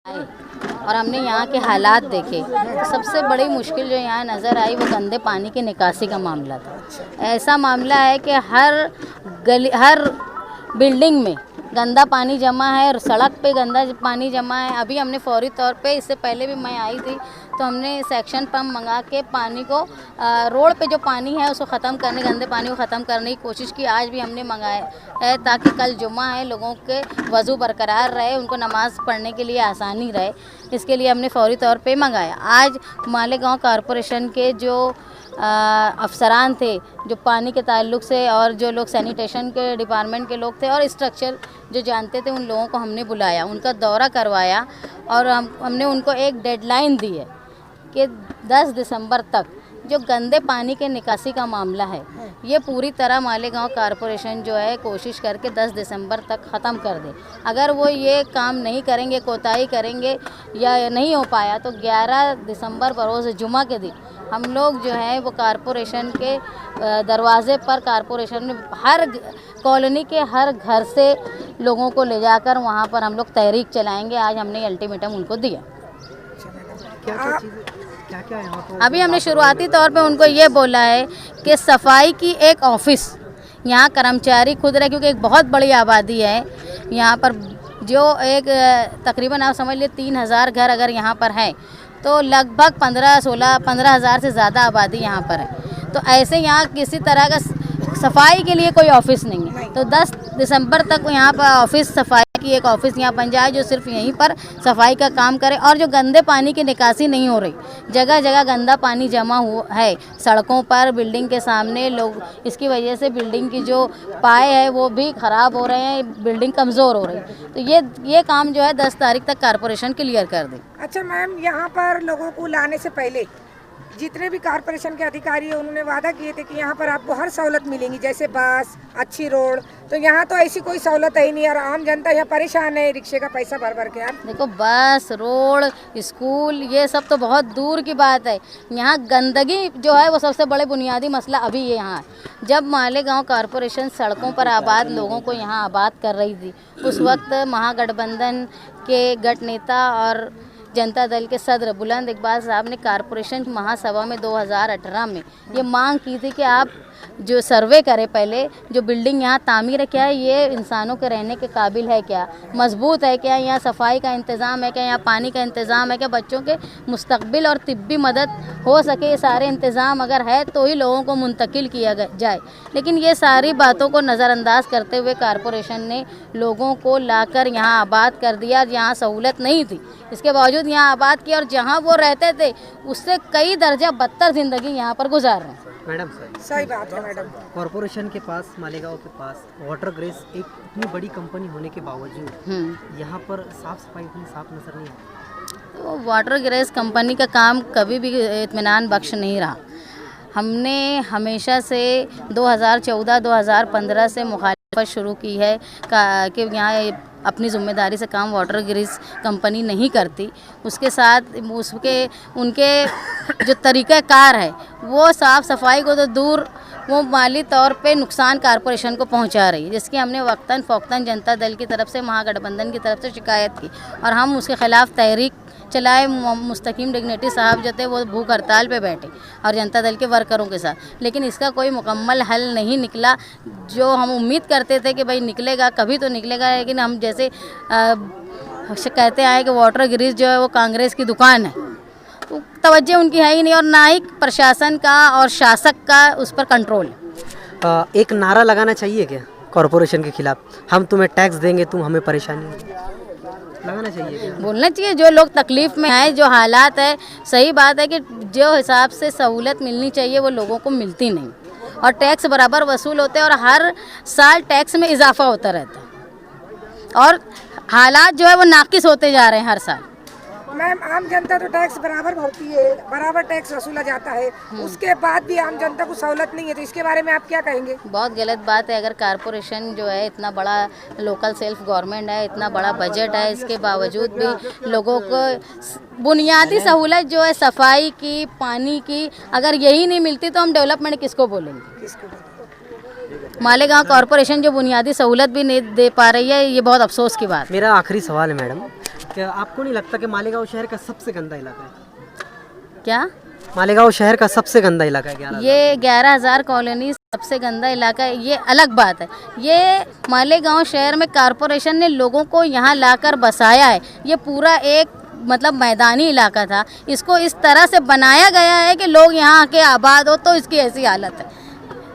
और हमने यहाँ के हालात देखे तो सबसे बड़ी मुश्किल जो यहाँ नज़र आई वो गंदे पानी की निकासी का मामला था। ऐसा मामला है कि हर बिल्डिंग में गंदा पानी जमा है और सड़क पे गंदा पानी जमा है। अभी हमने फौरी तौर पे, इससे पहले भी मैं आई थी तो हमने सेक्शन पंप मंगा के पानी को रोड पे जो पानी है उसको ख़त्म करने, गंदे पानी को ख़त्म करने की कोशिश की। आज भी हमने मंगाया है ताकि कल जुम्मा है, लोगों के वज़ू बरकरार रहे, उनको नमाज़ पढ़ने के लिए आसानी रहे, इसके लिए हमने फौरी तौर पे मंगाया। आज मालेगांव कॉरपोरेशन के जो अफसरान थे, जो पानी के ताल्लुक़ से, और जो लोग सैनिटेशन के डिपार्टमेंट के लोग थे और स्ट्रक्चर जो जानते थे, उन लोगों को हमने बुलाया, उनका दौरा करवाया और हमने उनको एक डेडलाइन दी है कि 10 दिसंबर तक जो गंदे पानी के निकासी का मामला है ये पूरी तरह मालेगांव कॉरपोरेशन जो है कोशिश करके 10 दिसंबर तक ख़त्म कर दे। अगर वो ये काम नहीं करेंगे, कोताही करेंगे या नहीं हो पाया तो 11 दिसंबर बरोज़ जुमा के दिन हम लोग जो है वो कॉरपोरेशन के दरवाज़े पर, कॉरपोरेशन में हर कॉलोनी के हर घर से लोगों को ले जाकर वहाँ पर हम लोग तहरीक चलाएँगे। आज हमने अल्टीमेटम उनको दिया। क्या यहाँ पर अभी हमने शुरुआती तौर पे उनको ये बोला है कि सफाई की एक ऑफिस यहाँ कर्मचारी खुद रहे, क्योंकि एक बहुत बड़ी आबादी है यहाँ पर, जो एक तकरीबन आप समझ लिए 3000 घर अगर यहाँ पर हैं तो लगभग 15,000 से ज़्यादा आबादी यहाँ पर है। तो ऐसे यहाँ किसी तरह का सफाई के लिए कोई ऑफिस नहीं है। तो 10 दिसंबर तक यहाँ पर ऑफिस, सफाई की एक ऑफिस यहाँ बन जाए जो सिर्फ यहीं पर सफाई का काम करे। और जो गंदे पानी की निकासी नहीं हो रही, जगह जगह गंदा पानी जमा हुआ है सड़कों पर, बिल्डिंग के सामने, लोग इसकी वजह से बिल्डिंग की जो पाए है वो भी ख़राब हो रहे हैं, बिल्डिंग कमज़ोर हो रही है। तो ये काम जो है 10 तारीख तक कॉरपोरेशन क्लियर कर दे। अच्छा मैम, यहाँ पर लोगों को लाने से पहले जितने भी कॉरपोरेशन के अधिकारी हैं उन्होंने वादा किए थे कि यहाँ पर आपको हर सहूलत मिलेंगी, जैसे बस, अच्छी रोड। तो यहाँ तो ऐसी कोई सहूलत है ही नहीं और आम जनता यहाँ परेशान है रिक्शे का पैसा भर भर के। आप देखो, बस, रोड, स्कूल, ये सब तो बहुत दूर की बात है। यहाँ गंदगी जो है वो सबसे बड़े बुनियादी मसला अभी ये यहाँ है। जब मालेगांव कॉरपोरेशन सड़कों पर आबाद लोगों को यहाँ आबाद कर रही थी, उस वक्त महागठबंधन के गठ नेता और जनता दल के सदर बुलंद इकबाल साहब ने कॉरपोरेशन महासभा में 2018 में ये मांग की थी कि आप जो सर्वे करें पहले, जो बिल्डिंग यहाँ तामीर है, क्या है ये इंसानों के रहने के काबिल है, क्या मजबूत है, क्या यहाँ सफाई का इंतज़ाम है, क्या यहाँ पानी का इंतज़ाम है, क्या बच्चों के मुस्तकबिल और तिब्बी मदद हो सके, ये सारे इंतज़ाम अगर है तो ही लोगों को मुंतकिल किया जाए। लेकिन ये सारी बातों को नज़रअंदाज करते हुए कॉरपोरेशन ने लोगों को लाकर यहाँ आबाद कर दिया। जहाँ सहूलत नहीं थी इसके बावजूद यहाँ आबाद किया, और जहाँ वो रहते थे उससे कई दर्जा बदतर ज़िंदगी यहाँ पर गुजार रहे हैं। मैडम सही बात है मैडम। कॉरपोरेशन के पास, मालेगांव के पास वाटर ग्रेस एक इतनी बड़ी कंपनी होने के बावजूद यहाँ पर साफ सफाई उतनी साफ नजर नहीं आती। तो वाटर ग्रेस कंपनी का काम कभी भी इत्मीनान बख्श नहीं रहा। हमने हमेशा से 2014-2015 से मुखालफत शुरू की है कि यहाँ अपनी ज़िम्मेदारी से काम वाटर ग्रिज कंपनी नहीं करती। उसके साथ उनके जो तरीक़ाकार है वो साफ़ सफाई को तो दूर, वो माली तौर पे नुकसान कॉरपोरेशन को पहुंचा रही है, जिसकी हमने वक्तन फ़ौक्तन जनता दल की तरफ से, महागठबंधन की तरफ से शिकायत की और हम उसके ख़िलाफ़ तहरीक चलाए। मुस्तकीम डिग्नेटरी साहब जो थे वो भूख हड़ताल पे बैठे और जनता दल के वर्करों के साथ, लेकिन इसका कोई मुकम्मल हल नहीं निकला। जो हम उम्मीद करते थे कि भाई निकलेगा, कभी तो निकलेगा, लेकिन हम जैसे कहते आए कि वाटर ग्रिज जो है वो कांग्रेस की दुकान है, तो तवज्जो उनकी है ही नहीं और ना ही प्रशासन का और शासक का उस पर कंट्रोल है। एक नारा लगाना चाहिए क्या कॉरपोरेशन के खिलाफ, हम तुम्हें टैक्स देंगे, तुम हमें परेशानी, लगाना चाहिए क्या? बोलना चाहिए। जो लोग तकलीफ़ में आए, जो हालात है, सही बात है कि जो हिसाब से सहूलत मिलनी चाहिए वो लोगों को मिलती नहीं, और टैक्स बराबर वसूल होते हैं और हर साल टैक्स में इजाफा होता रहता है और हालात जो है वो नाकिस होते जा रहे हैं हर साल। मैम, आम जनता तो टैक्स बराबर भरती है, बराबर टैक्स वसूला जाता है, उसके बाद भी आम जनता को सहूलत नहीं है, तो इसके बारे में आप क्या कहेंगे? बहुत गलत बात है। अगर कॉरपोरेशन जो है इतना बड़ा लोकल सेल्फ गवर्नमेंट है, इतना बड़ा बजट है, इसके बावजूद भी लोगों को बुनियादी सहूलत जो है सफाई की, पानी की, अगर यही नहीं मिलती तो हम डेवलपमेंट किसको बोलेंगे? मालेगांव कॉरपोरेशन जो बुनियादी सहूलत भी नहीं दे पा रही है, ये बहुत अफसोस की बात है। मेरा आखिरी सवाल है मैडम, क्या आपको नहीं लगता कि मालेगांव शहर का सबसे गंदा इलाका है? क्या? मालेगांव शहर का सबसे गंदा इलाका है 11,000? ये 11,000 कॉलोनी सबसे गंदा इलाका है, ये अलग बात है। ये मालेगांव शहर में कारपोरेशन ने लोगों को यहाँ लाकर बसाया है। ये पूरा एक मतलब मैदानी इलाका था, इसको इस तरह से बनाया गया है कि लोग यहाँ आके आबाद हो, तो इसकी ऐसी हालत है।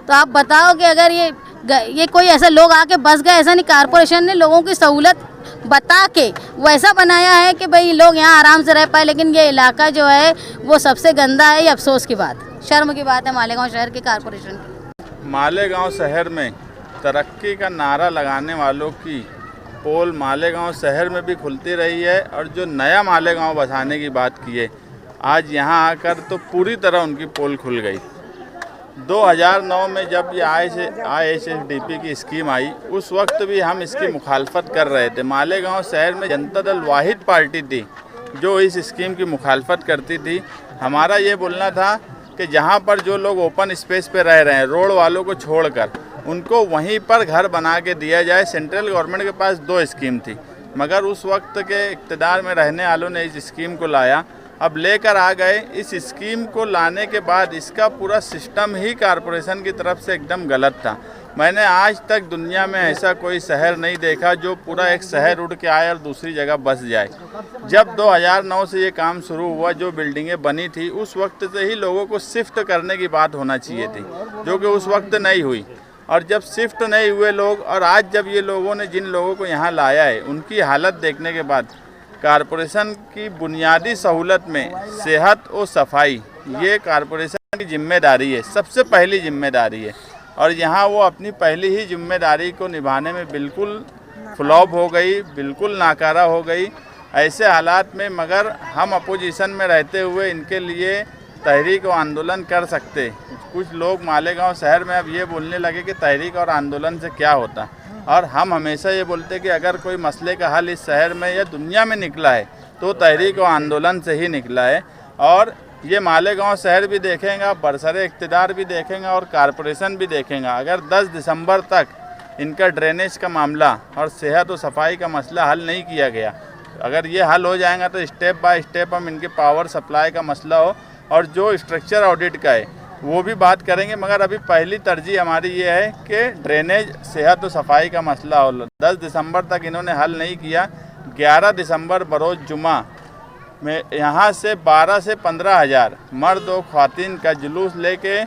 तो आप बताओ कि अगर ये कोई ऐसा लोग आके बस गए, ऐसा नहीं, कारपोरेशन ने लोगों की सहूलत बता के वैसा बनाया है कि भाई लोग यहाँ आराम से रह पाए, लेकिन ये इलाका जो है वो सबसे गंदा है। ये अफसोस की बात है, शर्म की बात है मालेगांव शहर के कारपोरेशन की। मालेगांव शहर में तरक्की का नारा लगाने वालों की पोल मालेगांव शहर में भी खुलती रही है, और जो नया मालेगांव बसाने की बात की है आज यहाँ आकर तो पूरी तरह उनकी पोल खुल गई। 2009 में जब ये ISSDP की स्कीम आई, उस वक्त भी हम इसकी मुखालफत कर रहे थे। मालेगांव शहर में जनता दल वाहिद पार्टी थी जो इस स्कीम की मुखालफत करती थी। हमारा ये बोलना था कि जहाँ पर जो लोग ओपन स्पेस पे रह रहे हैं, रोड वालों को छोड़कर, उनको वहीं पर घर बना के दिया जाए। सेंट्रल गवर्नमेंट के पास 2 स्कीम थी, मगर उस वक्त के इक़्तिदार में रहने वालों ने इस स्कीम को लाया, अब लेकर आ गए। इस स्कीम को लाने के बाद इसका पूरा सिस्टम ही कारपोरेशन की तरफ से एकदम गलत था। मैंने आज तक दुनिया में ऐसा कोई शहर नहीं देखा जो पूरा एक शहर उड़ के आए और दूसरी जगह बस जाए। जब 2009 से ये काम शुरू हुआ, जो बिल्डिंगें बनी थी, उस वक्त से ही लोगों को शिफ्ट करने की बात होना चाहिए थी, जो कि उस वक्त नहीं हुई। और जब शिफ्ट नहीं हुए लोग, और आज जब ये लोगों ने जिन लोगों को यहाँ लाया है उनकी हालत देखने के बाद, कारपोरेशन की बुनियादी सहूलत में सेहत और सफाई ये कारपोरेशन की जिम्मेदारी है, सबसे पहली जिम्मेदारी है। और यहाँ वो अपनी पहली ही जिम्मेदारी को निभाने में बिल्कुल फ्लॉप हो गई, बिल्कुल नाकारा हो गई। ऐसे हालात में मगर हम अपोजिशन में रहते हुए इनके लिए तहरीक और आंदोलन कर सकते। कुछ लोग मालेगांव शहर में अब ये बोलने लगे कि तहरीक और आंदोलन से क्या होता, और हम हमेशा ये बोलते कि अगर कोई मसले का हल इस शहर में या दुनिया में निकला है तो तहरीक और आंदोलन से ही निकला है। और ये मालेगांव शहर भी देखेंगे, बरसरे इक़्तिदार भी देखेंगे और कारपोरेशन भी देखेंगे। अगर 10 दिसंबर तक इनका ड्रेनेज का मामला और सेहत और सफाई का मसला हल नहीं किया गया, अगर ये हल हो जाएगा तो स्टेप बाय स्टेप हम इनके पावर सप्लाई का मसला हो और जो स्ट्रक्चर ऑडिट का है वो भी बात करेंगे। मगर अभी पहली तरजीह हमारी ये है कि ड्रेनेज, सेहत और सफाई का मसला हो। 10 दिसंबर तक इन्होंने हल नहीं किया। 11 दिसंबर बरोज़ जुमा में यहाँ से 12 से 15 हज़ार मर्द और ख़वातीन का जुलूस लेके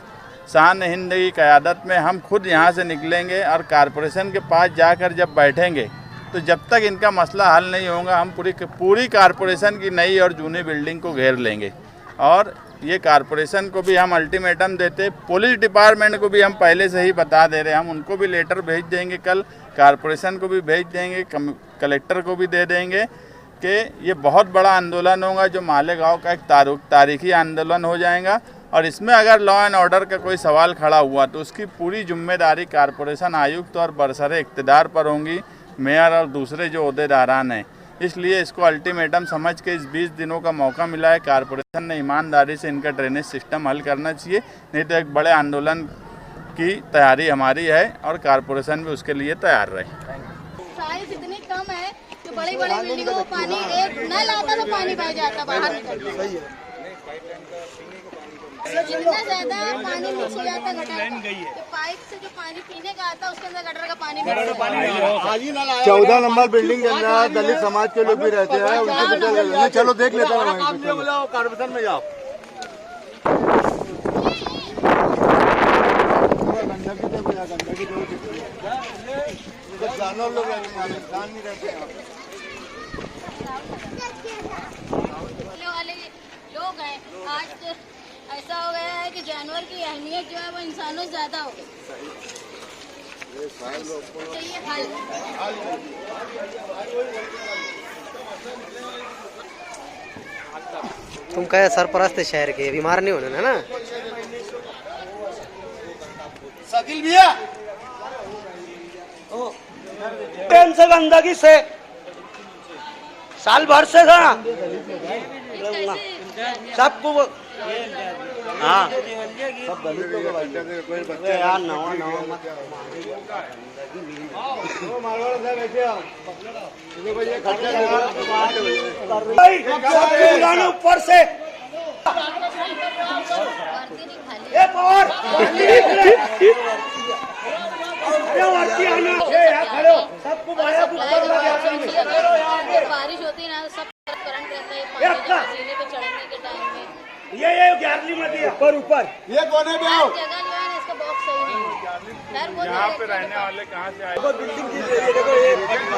शान हिंद की क़यादत में हम खुद यहाँ से निकलेंगे और कारपोरेशन के पास जाकर जब बैठेंगे तो जब तक इनका मसला हल नहीं होगा हम पूरी कारपोरेशन की नई और जूनी बिल्डिंग को घेर लेंगे। और ये कारपोरेशन को भी हम अल्टीमेटम देते, पुलिस डिपार्टमेंट को भी हम पहले से ही बता दे रहे हैं, हम उनको भी लेटर भेज देंगे, कल कारपोरेशन को भी भेज देंगे, कलेक्टर को भी दे देंगे कि ये बहुत बड़ा आंदोलन होगा जो मालेगांव का एक तारीखी आंदोलन हो जाएगा। और इसमें अगर लॉ एंड ऑर्डर का कोई सवाल खड़ा हुआ तो उसकी पूरी जिम्मेदारी कारपोरेशन आयुक्त और बरसरे इक़्तिदार पर होंगी, मेयर और दूसरे जो ओहदेदारान हैं। इसलिए इसको अल्टीमेटम समझ के इस 20 दिनों का मौका मिला है। कारपोरेशन ने ईमानदारी से इनका ड्रेनेज सिस्टम हल करना चाहिए, नहीं तो एक बड़े आंदोलन की तैयारी हमारी है और कारपोरेशन भी उसके लिए तैयार रहे। साइज इतनी कम है कि बड़ी बड़ी बिल्डिंगों में पानी एक नल आता तो पानी बह जाता बाहर निकल। जितना ज्यादा पानी मिक्स हो जाता गटर तो पाइप से जो पानी पीने का आता उसके अंदर गटर का पानी 14 नंबर बिल्डिंग के अंदर दलित समाज के लोग भी रहते हैं, उनसे चलो देख लेता हूँ। कारपोरेशन में जाओ, जानवर लोग रहते हैं, इंसान नहीं रहते हैं। वाले लोग हैं, आज ऐसा हो गया है कि जानवर की अहमियत जो है वो इंसानों से ज्यादा हो गई। चाहिए हल। तुम क्या सरपरस्त शहर के, बीमार नहीं होने ना? शकील भैया ट्रेन से गंदगी से साल भर से था। सबको हाँ सब दलितों को बच्चे थे, कोई बच्चे यार नवा नवा मत मारवाड़ साहब ऐसे आओ ये भैया खर्चा बुलाना ऊपर से एक और अरे आरती आना यार खड़े हो सबको बड़ा ऊपर लगा बारिश होती है ना सब करंट रहता है जीने पे चढ़ने के टाइम में ये 11वीं में दिया ऊपर ये कोने पे आओ जगह जो है ना इसका बॉक्स सही नहीं है। खैर वो यहाँ पे रहने वाले कहाँ से आए? बिल्डिंग की देखो